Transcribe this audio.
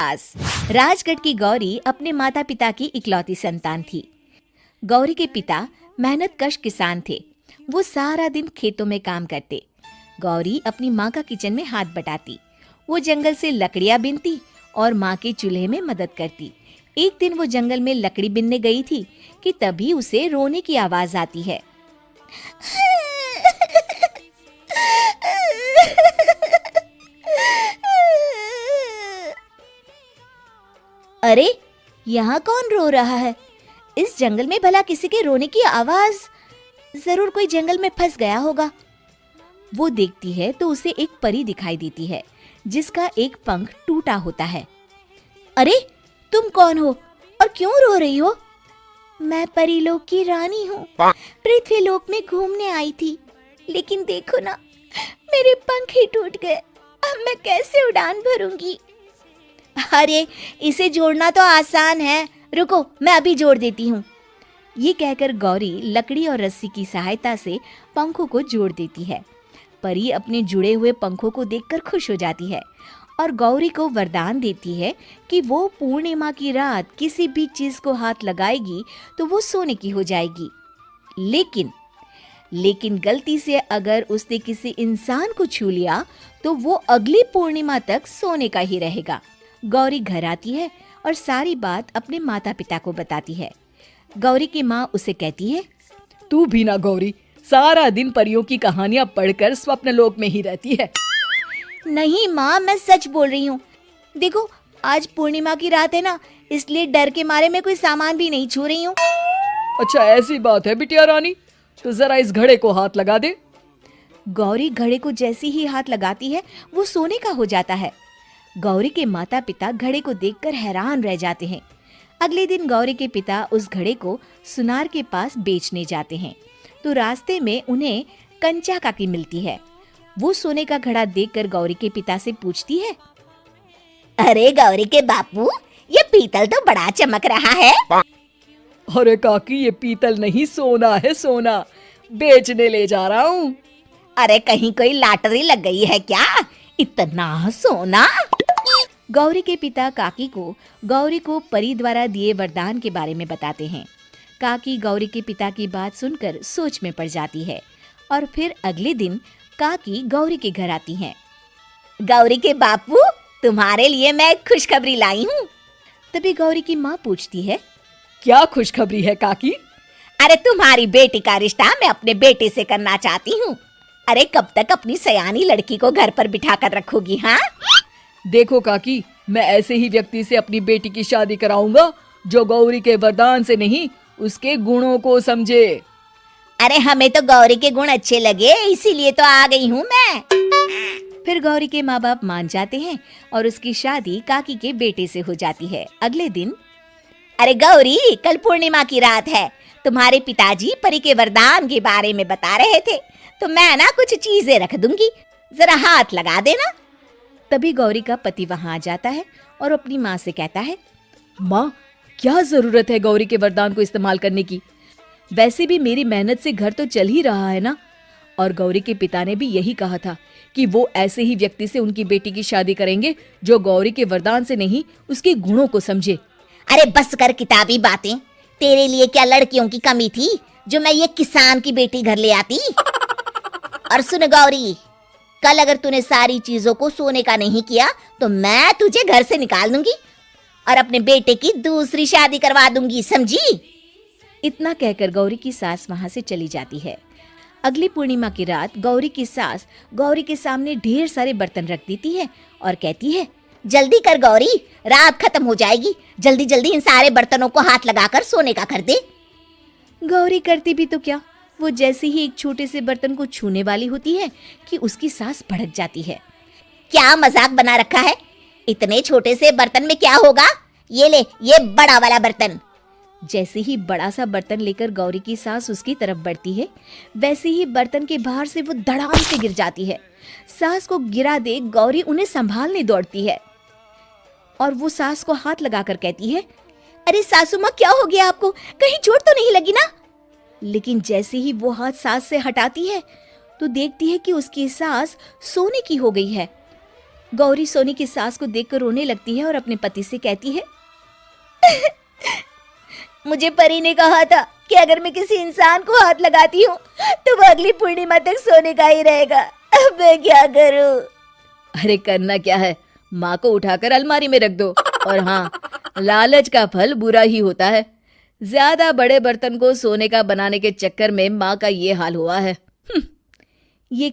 सास। राजगढ़ की गौरी अपने माता पिता की इकलौती संतान थी। गौरी के पिता मेहनतकश किसान थे। वो सारा दिन खेतों में काम करते। गौरी अपनी माँ का किचन में हाथ बटाती। वो जंगल से लकड़ियाँ बीनती और माँ के चूल्हे में मदद करती। एक दिन वो जंगल में लकड़ी बीनने गई थी कि तभी उसे रोने की आवाज आती है। अरे, यहाँ कौन रो रहा है? इस जंगल में भला किसी के रोने की आवाज? जरूर कोई जंगल में फंस गया होगा। वो देखती है तो उसे एक परी दिखाई देती है जिसका एक पंख टूटा होता है। अरे, तुम कौन हो और क्यों रो रही हो? मैं परीलोक की रानी हूँ। पृथ्वीलोक में घूमने आई थी, लेकिन देखो ना, मेरे पंख ही टूट गए। अब मैं कैसे उड़ान भरूंगी? अरे, इसे जोड़ना तो आसान है। रुको, मैं अभी जोड़ देती हूँ। ये कहकर गौरी लकड़ी और रस्सी की सहायता से पंखों को जोड़ देती है। परी अपने जुड़े हुए पंखों को देखकर खुश हो जाती है और गौरी को वरदान देती है कि वो पूर्णिमा की रात किसी भी चीज को हाथ लगाएगी तो वो सोने की हो जाएगी। लेकिन गलती से अगर उसने किसी इंसान को छू लिया तो वो अगली पूर्णिमा तक सोने का ही रहेगा। गौरी घर आती है और सारी बात अपने माता पिता को बताती है। गौरी की माँ उसे कहती है, तू भी ना गौरी, सारा दिन परियों की कहानियां पढ़कर स्वप्न लोक में ही रहती है। नहीं माँ, मैं सच बोल रही हूँ। देखो, आज पूर्णिमा की रात है ना, इसलिए डर के मारे मैं कोई सामान भी नहीं छू रही हूँ। अच्छा, ऐसी बात है बिटिया रानी, तो जरा इस घड़े को हाथ लगा दे। गौरी घड़े को जैसे ही हाथ लगाती है वो सोने का हो जाता है। गौरी के माता पिता घड़े को देखकर हैरान रह जाते हैं। अगले दिन गौरी के पिता उस घड़े को सुनार के पास बेचने जाते हैं तो रास्ते में उन्हें कंचा काकी मिलती है। वो सोने का घड़ा देखकर गौरी के पिता से पूछती है, अरे गौरी के बापू, ये पीतल तो बड़ा चमक रहा है। अरे काकी, ये पीतल नहीं, सोना है, सोना। बेचने ले जा रहा हूँ। अरे, कहीं कोई लॉटरी लग गई है क्या? इतना सोना? गौरी के पिता काकी को गौरी को परी द्वारा दिए वरदान के बारे में बताते हैं। काकी गौरी के पिता की बात सुनकर सोच में पड़ जाती है और फिर अगले दिन काकी गौरी के घर आती हैं। गौरी के बापू, तुम्हारे लिए मैं एक खुशखबरी लाई हूँ। तभी गौरी की माँ पूछती है, क्या खुशखबरी है काकी? अरे, तुम्हारी बेटी का रिश्ता मैं अपने बेटे से करना चाहती हूँ। अरे, कब तक अपनी सयानी लड़की को घर पर बिठा कर रखोगी? हाँ, देखो काकी, मैं ऐसे ही व्यक्ति से अपनी बेटी की शादी कराऊंगा जो गौरी के वरदान से नहीं, उसके गुणों को समझे। अरे, हमें तो गौरी के गुण अच्छे लगे, इसीलिए तो आ गई हूँ मैं। फिर गौरी के माँ बाप मान जाते हैं और उसकी शादी काकी के बेटे से हो जाती है। अगले दिन, अरे गौरी, कल पूर्णिमा की रात है। तुम्हारे पिताजी परी के वरदान के बारे में बता रहे थे, तो मैं ना कुछ चीजें रख दूंगी, जरा हाथ लगा देना। तभी गौरी का पति वहां आ जाता है और अपनी माँ से कहता है, माँ, क्या जरूरत है गौरी के वरदान को इस्तेमाल करने की? वैसे भी मेरी मेहनत से घर तो चल ही रहा है ना। और गौरी के पिता ने भी यही कहा था कि वो ऐसे ही व्यक्ति से उनकी बेटी की शादी करेंगे जो गौरी के वरदान से नहीं, उसके गुणों को समझे। अरे बस कर किताबी बातें। तेरे लिए क्या लड़कियों की कमी थी जो मैं ये किसान की बेटी घर ले आती? और सुन गौरी, कल अगर तूने सारी चीजों को सोने का नहीं किया तो मैं तुझे घर से निकाल दूंगी और अपने बेटे की दूसरी शादी करवा दूंगी, समझी? इतना कहकर गौरी की सास वहां से चली जाती है। अगली पूर्णिमा की रात गौरी की सास गौरी के सामने ढेर सारे बर्तन रख देती है और कहती है, जल्दी कर गौरी, रात खत्म हो जाएगी। जल्दी जल्दी इन सारे बर्तनों को हाथ लगाकर सोने का कर दे। गौरी करती भी तो क्या, वो जैसे ही एक छोटे से बर्तन को छूने वाली होती है कि उसकी सास भड़क जाती है। क्या मजाक बना रखा है? इतने छोटे से बर्तन में क्या होगा? ये ले, ये बड़ा वाला बर्तन। जैसे ही बड़ा सा बर्तन लेकर गौरी की सास उसकी तरफ बढ़ती है, वैसे ही बर्तन के बाहर से वो धड़ाम से गिर जाती है। सास को गिरा देख गौरी उन्हें संभालने दौड़ती है और वो सास को हाथ लगाकर कहती है, अरे सासू माँ, क्या हो गया आपको? कहीं चोट तो नहीं लगी ना? लेकिन जैसे ही वो हाथ सास से हटाती है तो देखती है कि उसकी सास सोने की हो गई है। गौरी सोनी की सास को देखकर रोने लगती है और अपने पति से कहती है, मुझे परी ने कहा था कि अगर मैं किसी इंसान को हाथ लगाती हूँ तो वो अगली पूर्णिमा तक सोने का ही रहेगा। अब मैं क्या करूँ? अरे करना क्या है, माँ को उठाकर अलमारी में रख दो। और हाँ, लालच का फल बुरा ही होता है। ज्यादा बड़े बर्तन को सोने का बनाने के चक्कर में माँ का ये हाल हुआ है। ये